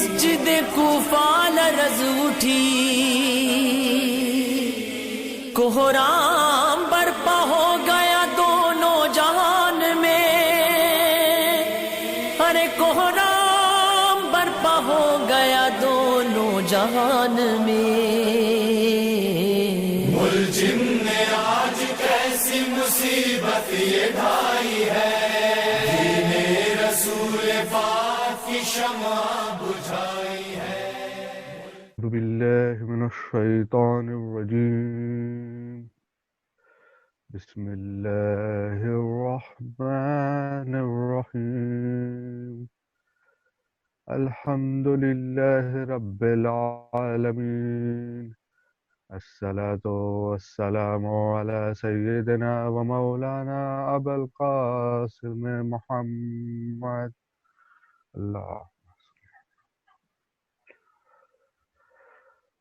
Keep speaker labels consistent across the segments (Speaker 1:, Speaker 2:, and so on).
Speaker 1: मस्जिद कूफा लरज़ उठी, कोहराम बरपा हो गया दोनों जहान में। अरे कोहराम बरपा हो गया दोनों जहान में।
Speaker 2: मुलजिम ने आज कैसी मुसीबत ये ढाई है, दीने रसूल पाक की शमा बुझाई है।
Speaker 3: बिल्लाहि मिनश शैतानिर रजीम। बिस्मिल्लाहिर रहमानिर रहीम। अल्हम्दुलिल्लाहि रब्बिल आलमीन। अस्सलातु वस्सलामु अला सय्यिदिना व मौलाना अबुल कासिम मुहम्मद। अल्लाह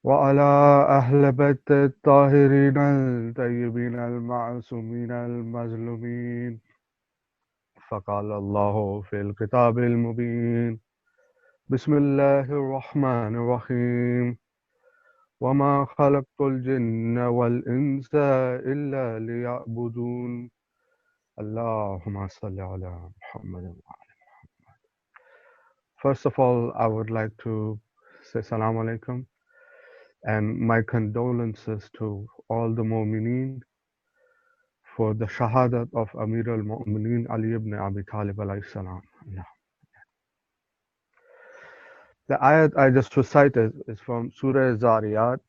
Speaker 3: वअला अहल बैत ताहिरीन तय्यबीन अलमासूमीन अलमज़लूमीन। फ़क़ाल अल्लाहु फ़िल किताबिल मुबीन। बिस्मिल्लाहिर रहमानिर रहीम। वमा खलक़तुल जिन्ना वल इंसा इल्ला लियअबुदून। अल्लाहुम्मा सल्लि अला Muhammad. First of all, I would like to say Assalamu alaikum and my condolences to all the mu'mineen for the shahadat of Amir al-Mu'mineen Ali ibn Abi Talib alayhi salam. The ayat I just recited is from Surah Zariyat,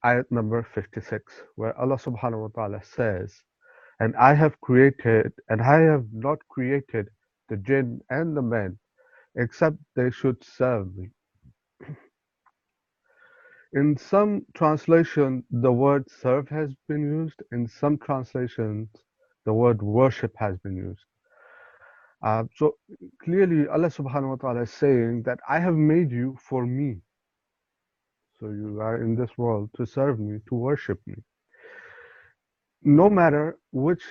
Speaker 3: ayat number 56, where Allah subhanahu wa ta'ala says, and I have created, and I have not created the jinn and the men, except they should serve me. In some translation, the word serve has been used. In some translations, the word worship has been used. So clearly, Allah subhanahu wa ta'ala is saying that I have made you for me. So you are in this world to serve me, to worship me. No matter which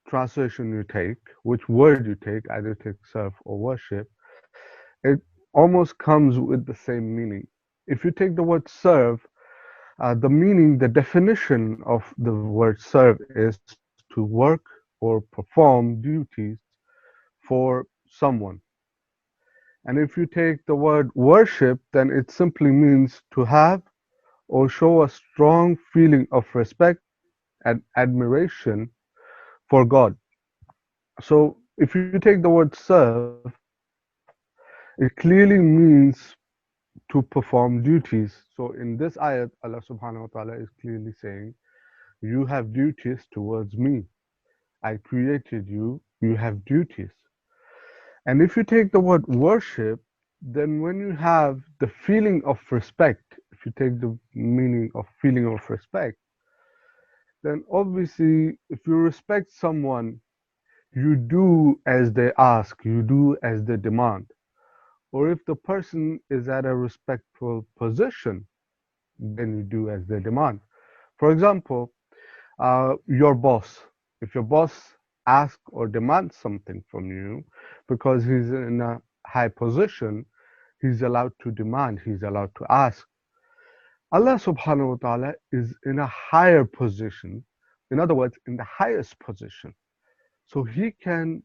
Speaker 3: translation you take, which word you take, either take serve or worship, it almost comes with the same meaning. If you take the word serve, the meaning, the definition of the word serve is to work or perform duties for someone. And if you take the word worship, then it simply means to have or show a strong feeling of respect and admiration for God. So if you take the word serve, it clearly means to perform duties. So in this ayat, Allah subhanahu wa ta'ala is clearly saying, you have duties towards me. I created you, you have duties. And if you take the word worship, then when you have the feeling of respect, if you take the meaning of feeling of respect, then obviously if you respect someone, you do as they ask, you do as they demand. Or if the person is at a respectful position, then you do as they demand. For example, your boss, if your boss asks or demands something from you, because he's in a high position, he's allowed to demand, he's allowed to ask. Allah subhanahu wa ta'ala is in a higher position, in other words, in the highest position. So he can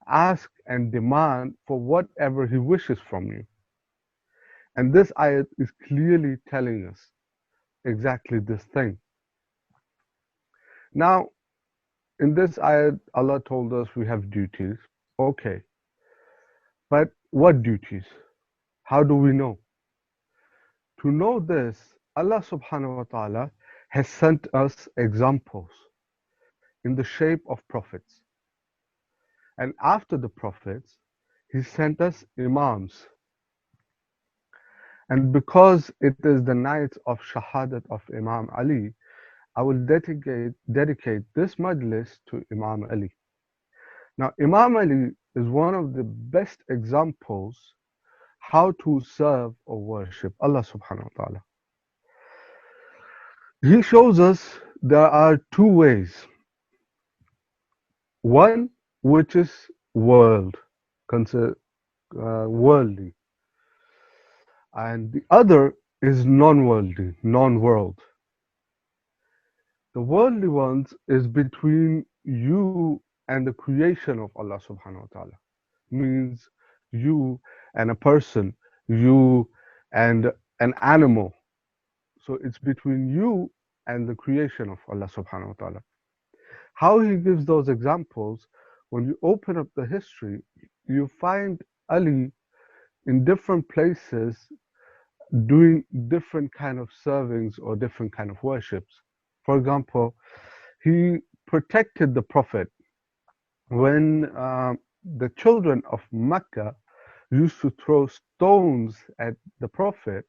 Speaker 3: ask and demand for whatever he wishes from you. And this ayat is clearly telling us exactly this thing. Now, in this ayat, Allah told us we have duties. Okay. But what duties? How do we know? To know this, Allah subhanahu wa ta'ala has sent us examples in the shape of prophets. And after the prophets, He sent us imams. And because it is the night of Shahadat-E-Imam Ali, I will dedicate this majlis to Imam Ali. Now, Imam Ali is one of the best examples how to serve or worship Allah subhanahu wa ta'ala. He shows us there are two ways. One, which is worldly. and the other is non-worldly, non-world. The worldly ones is between you and the creation of Allah subhanahu wa ta'ala. Means you and a person, you and an animal. So it's between you and the creation of Allah subhanahu wa ta'ala. How he gives those examples, when you open up the history, you find Ali in different places doing different kind of servings or different kind of worships. For example, he protected the Prophet when the children of Mecca used to throw stones at the Prophet.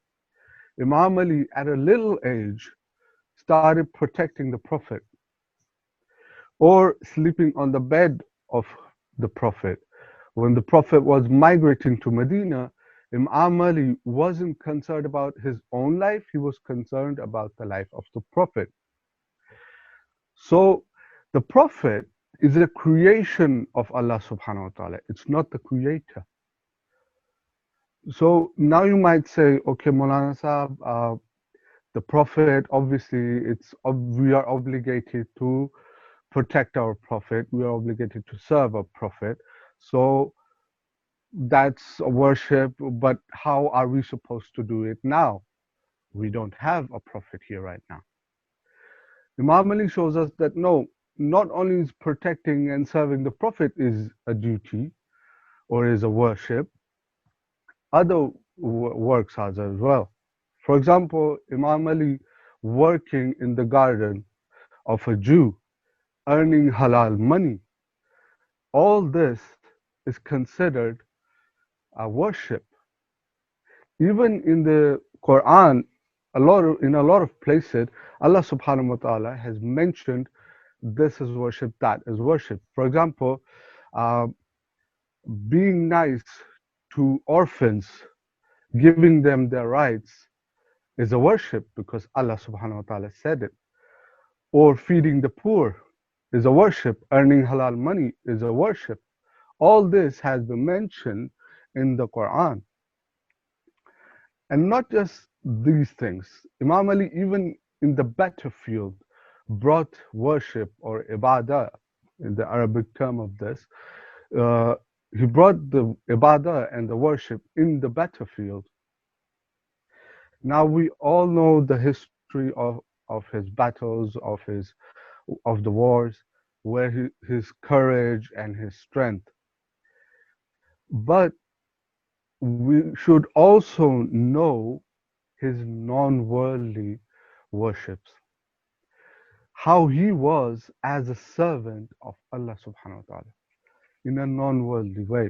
Speaker 3: Imam Ali, at a little age, started protecting the Prophet, or sleeping on the bed of the Prophet. When the Prophet was migrating to Medina, Imam Ali wasn't concerned about his own life, he was concerned about the life of the Prophet. So the Prophet is a creation of Allah subhanahu wa ta'ala. It's not the creator. So now you might say, okay, Maulana Sahab, the Prophet, obviously, we are obligated to protect our Prophet. We are obligated to serve our Prophet. So that's a worship, but how are we supposed to do it now? We don't have a Prophet here right now. Imam Ali shows us that no, not only is protecting and serving the Prophet is a duty or is a worship, other works are as well. For example, Imam Ali working in the garden of a Jew, earning halal money. All this is considered a worship. Even in the Quran, in a lot of places, Allah subhanahu wa ta'ala has mentioned this is worship, that is worship. For example, uh, being nice to orphans, giving them their rights, is a worship because Allah subhanahu wa ta'ala said it. Or feeding the poor is a worship, earning halal money is a worship. All this has been mentioned in the Quran. And not just these things. Imam Ali, even in the battlefield, brought worship or ibadah, in the Arabic term of this. Uh, he brought the ibadah and the worship in the battlefield. Now we all know the history of his battles, of the wars, where his courage and his strength. But we should also know his non-worldly worships, how he was as a servant of Allah subhanahu wa ta'ala in a non-worldly way.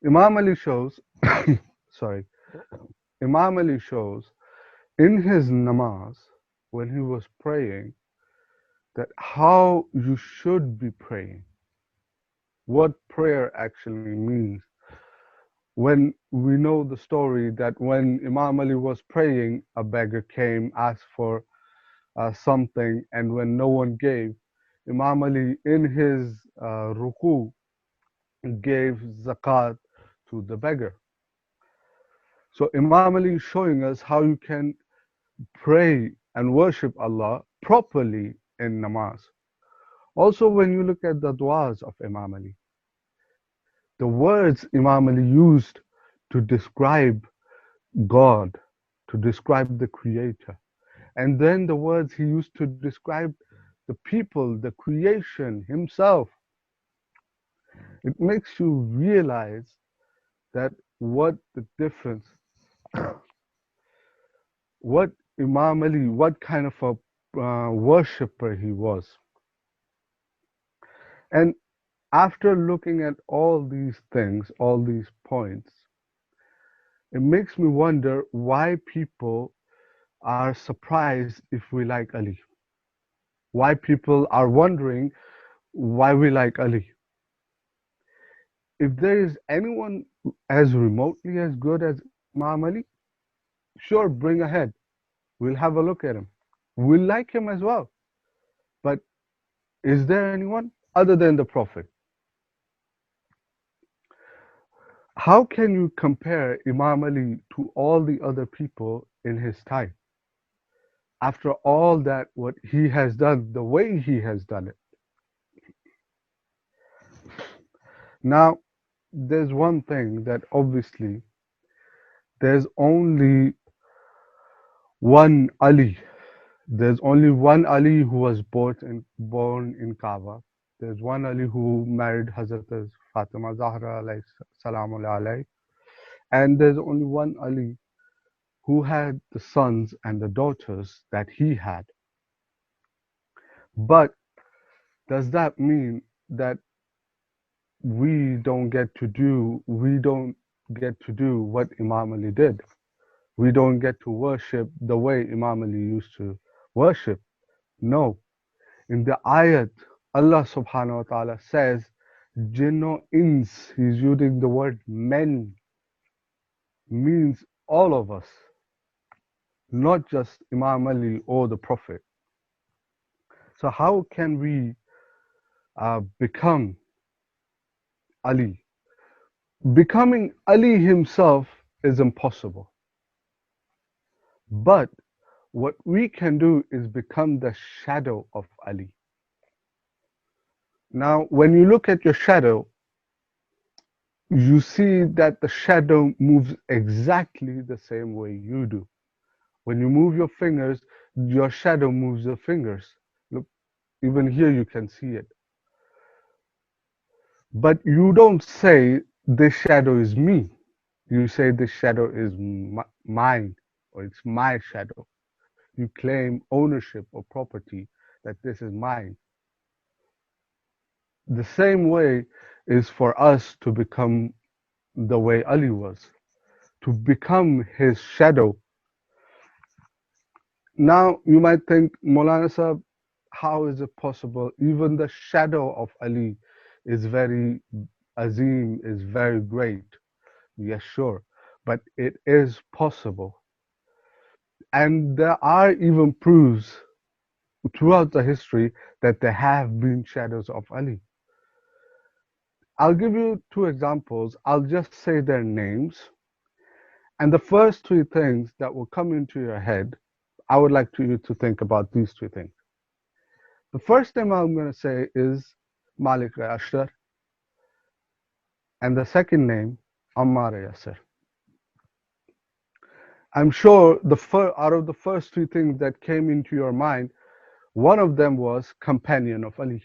Speaker 3: Imam Ali shows, sorry, Imam Ali shows in his namaz, when he was praying, that how you should be praying, what prayer actually means. When we know the story that when Imam Ali was praying, a beggar came, asked for something, and when no one gave, Imam Ali in his ruku gave zakat to the beggar. So Imam Ali is showing us how you can pray and worship Allah properly in namaz. Also, when you look at the du'as of Imam Ali, the words Imam Ali used to describe God, to describe the Creator, and then the words he used to describe the people, the creation, himself, it makes you realize that what the difference, what Imam Ali, what kind of a worshipper he was. And after looking at all these things, all these points, it makes me wonder why people are surprised if we like Ali. Why people are wondering why we like Ali. If there is anyone as remotely as good as Imam Ali, sure, bring ahead. We'll have a look at him. We'll like him as well. But is there anyone other than the Prophet? How can you compare Imam Ali to all the other people in his time? After all that, what he has done, the way he has done it. Now, there's one thing that obviously there's only one Ali. There's only one Ali who was born in Kaaba. There's one Ali who married Hazrat Fatima Zahra alayhi salamu alayhi. And there's only one Ali who had the sons and the daughters that he had. But does that mean that we don't get to do what Imam Ali did? We don't get to worship the way Imam Ali used to worship? No. In the ayat, Allah subhanahu wa ta'ala says, Jinno ins, he's using the word men, means all of us, not just Imam Ali or the Prophet. So how can we become Ali? Becoming Ali himself is impossible. But what we can do is become the shadow of Ali. Now, when you look at your shadow, you see that the shadow moves exactly the same way you do. When you move your fingers, your shadow moves the fingers. Look, even here you can see it. But you don't say, this shadow is me. You say, this shadow is mine, or it's my shadow. You claim ownership or property that this is mine. The same way is for us to become the way Ali was, to become his shadow. Now you might think, Maulana Sahib, how is it possible? Even the shadow of Ali is very azim, is very great. Yes, sure. But it is possible. And there are even proofs throughout the history that there have been shadows of Ali. I'll give you two examples. I'll just say their names. And the first three things that will come into your head, I would like you to think about these three things. The first name I'm going to say is Malik Ashtar, and the second name, Ammar Yasser. I'm sure out of the first three things that came into your mind, one of them was companion of Ali.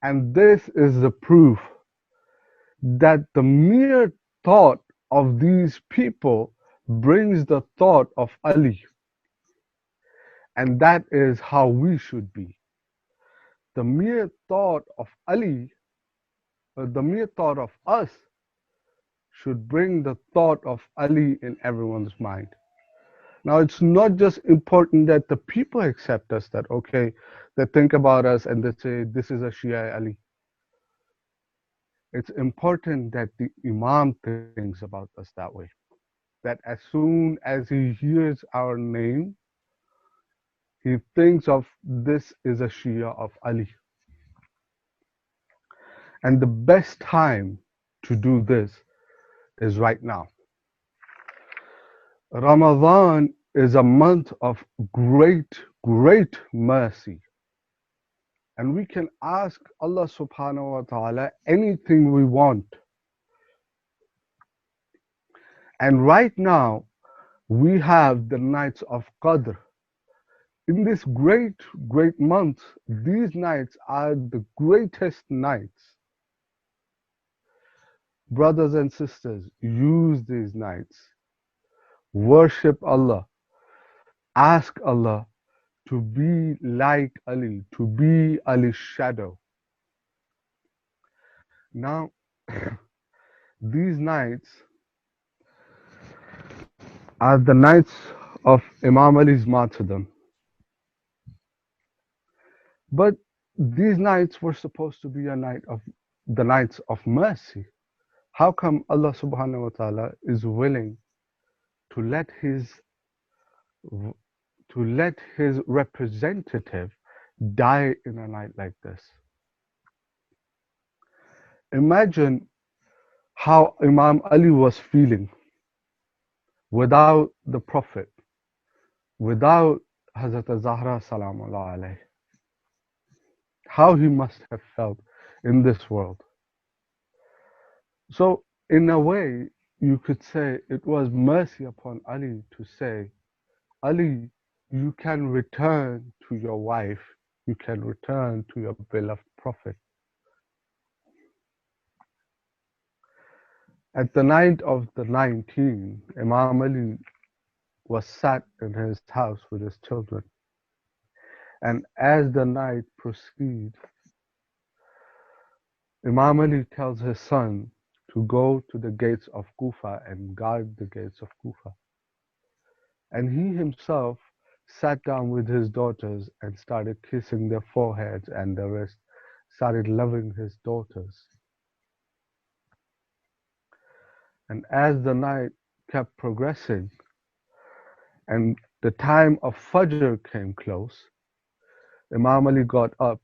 Speaker 3: And this is the proof that the mere thought of these people brings the thought of Ali. And that is how we should be. The mere thought of Ali, or the mere thought of us, should bring the thought of Ali in everyone's mind. Now, it's not just important that the people accept us, that, okay, they think about us and they say, this is a Shia Ali. It's important that the Imam thinks about us that way. That as soon as he hears our name, he thinks of, this is a Shia of Ali. And the best time to do this is right now. Ramadan is a month of great, great mercy. And we can ask Allah subhanahu wa ta'ala anything we want. And right now, we have the nights of Qadr. In this great, great month, these nights are the greatest nights. Brothers and sisters, use these nights. Worship Allah. Ask Allah to be like Ali, to be Ali's shadow. Now, these nights are the nights of Imam Ali's martyrdom. But these nights were supposed to be the nights of mercy. How come Allah subhanahu wa ta'ala is willing to let his representative die in a night like this? Imagine how Imam Ali was feeling without the Prophet, without Hazrat Zahra salamullah alayhi, how he must have felt in this world. So, in a way, you could say it was mercy upon Ali to say, Ali, you can return to your wife, you can return to your beloved Prophet. At the night of the 19th, Imam Ali was sat in his house with his children. And as the night proceeds, Imam Ali tells his son to go to the gates of Kufa and guard the gates of Kufa. And he himself sat down with his daughters and started kissing their foreheads and the rest, started loving his daughters. And as the night kept progressing and the time of Fajr came close, Imam Ali got up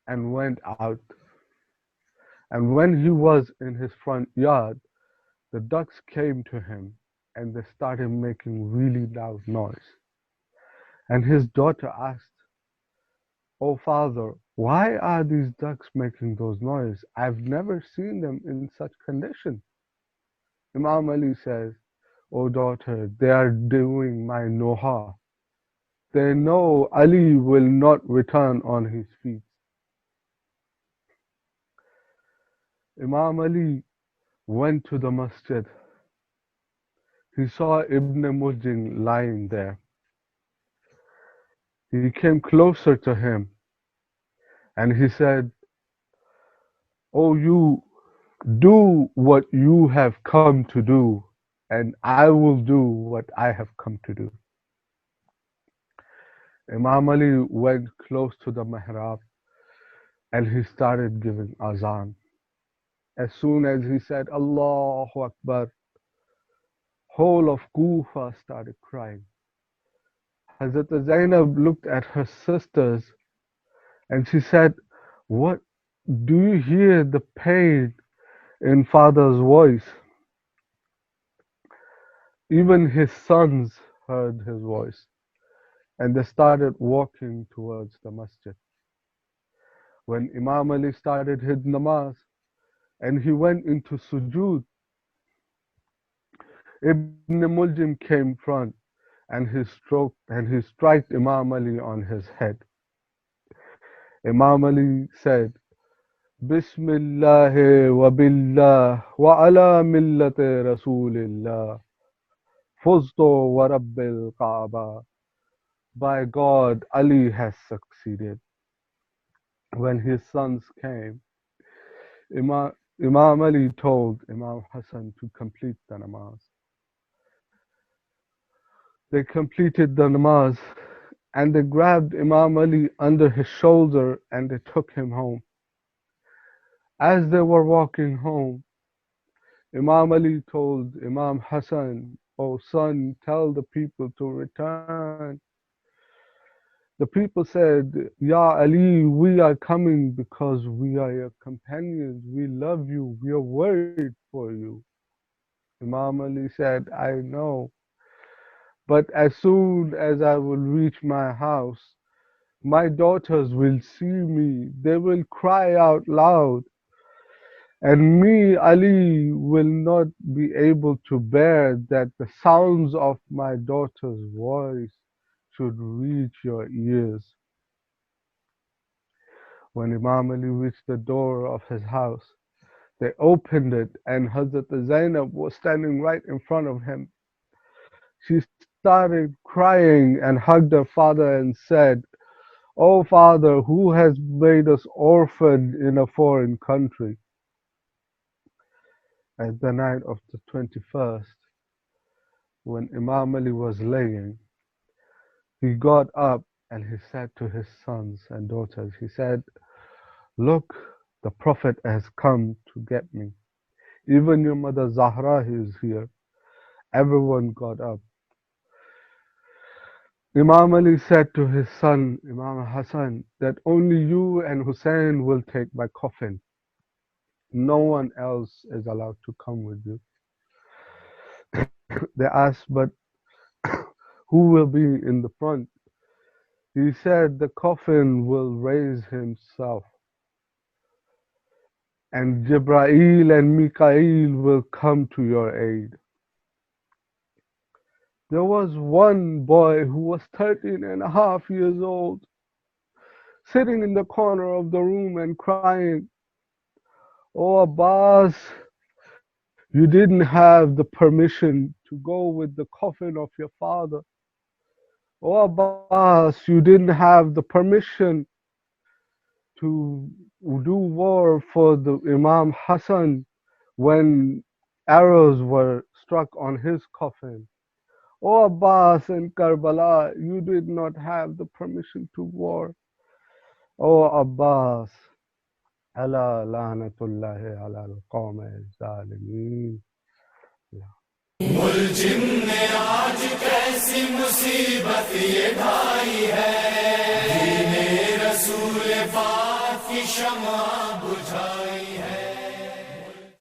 Speaker 3: and went out. And when he was in his front yard, the ducks came to him and they started making really loud noise. And his daughter asked, "Oh father, why are these ducks making those noises? I've never seen them in such condition." Imam Ali says, "Oh daughter, they are doing my noha. They know Ali will not return on his feet." Imam Ali went to the masjid. He saw Ibn Mujin lying there. He came closer to him and he said, "Oh, you do what you have come to do, and I will do what I have come to do." Imam Ali went close to the mihrab and he started giving azan. As soon as he said, "Allahu Akbar," whole of Kufa started crying. Hazrat Zainab looked at her sisters and she said, "What, do you hear the pain in father's voice?" Even his sons heard his voice and they started walking towards the masjid. When Imam Ali started his namaz and he went into sujood, Ibn Muljim came front and he struck Imam Ali on his head. Imam Ali said, "Bismillah wa billah wa ala millati Rasulillah. Fuzto wa Rabbil Kaaba." By God, Ali has succeeded. When his sons came, Imam Ali told Imam Hassan to complete the namaz. They completed the namaz and they grabbed Imam Ali under his shoulder and they took him home. As they were walking home, Imam Ali told Imam Hassan, "Oh son, tell the people to return." The people said, "Ya Ali, we are coming because we are your companions. We love you. We are worried for you." Imam Ali said, "I know. But as soon as I will reach my house, my daughters will see me. They will cry out loud. And me, Ali, will not be able to bear that the sounds of my daughter's voice should reach your ears." When Imam Ali reached the door of his house, they opened it and Hazrat Zainab was standing right in front of him. She started crying and hugged her father and said, "Oh father, who has made us orphaned in a foreign country?" At the night of the 21st, when Imam Ali was laying, he got up and he said to his sons and daughters, he said, "Look, the Prophet has come to get me. Even your mother Zahra is here." Everyone got up. Imam Ali said to his son, Imam Hassan, that only you and Hussein will take my coffin. no one else is allowed to come with you. They asked, but who will be in the front? He said, the coffin will raise himself, and Jibreel and Mikael will come to your aid. There was one boy who was 13 and a half years old, sitting in the corner of the room and crying, "Oh Abbas, you didn't have the permission to go with the coffin of your father. Oh Abbas, you didn't have the permission to do war for the Imam Hassan when arrows were struck on his coffin. Oh Abbas in Karbala, you did not have the permission to war. Oh Abbas, ala lanatullahi ala al-qawm al-zalimin."
Speaker 2: मुलजिम ने आज कैसी मुसीबत ये ढाई है, दीने रसूल पाक की शमा बुझाई है।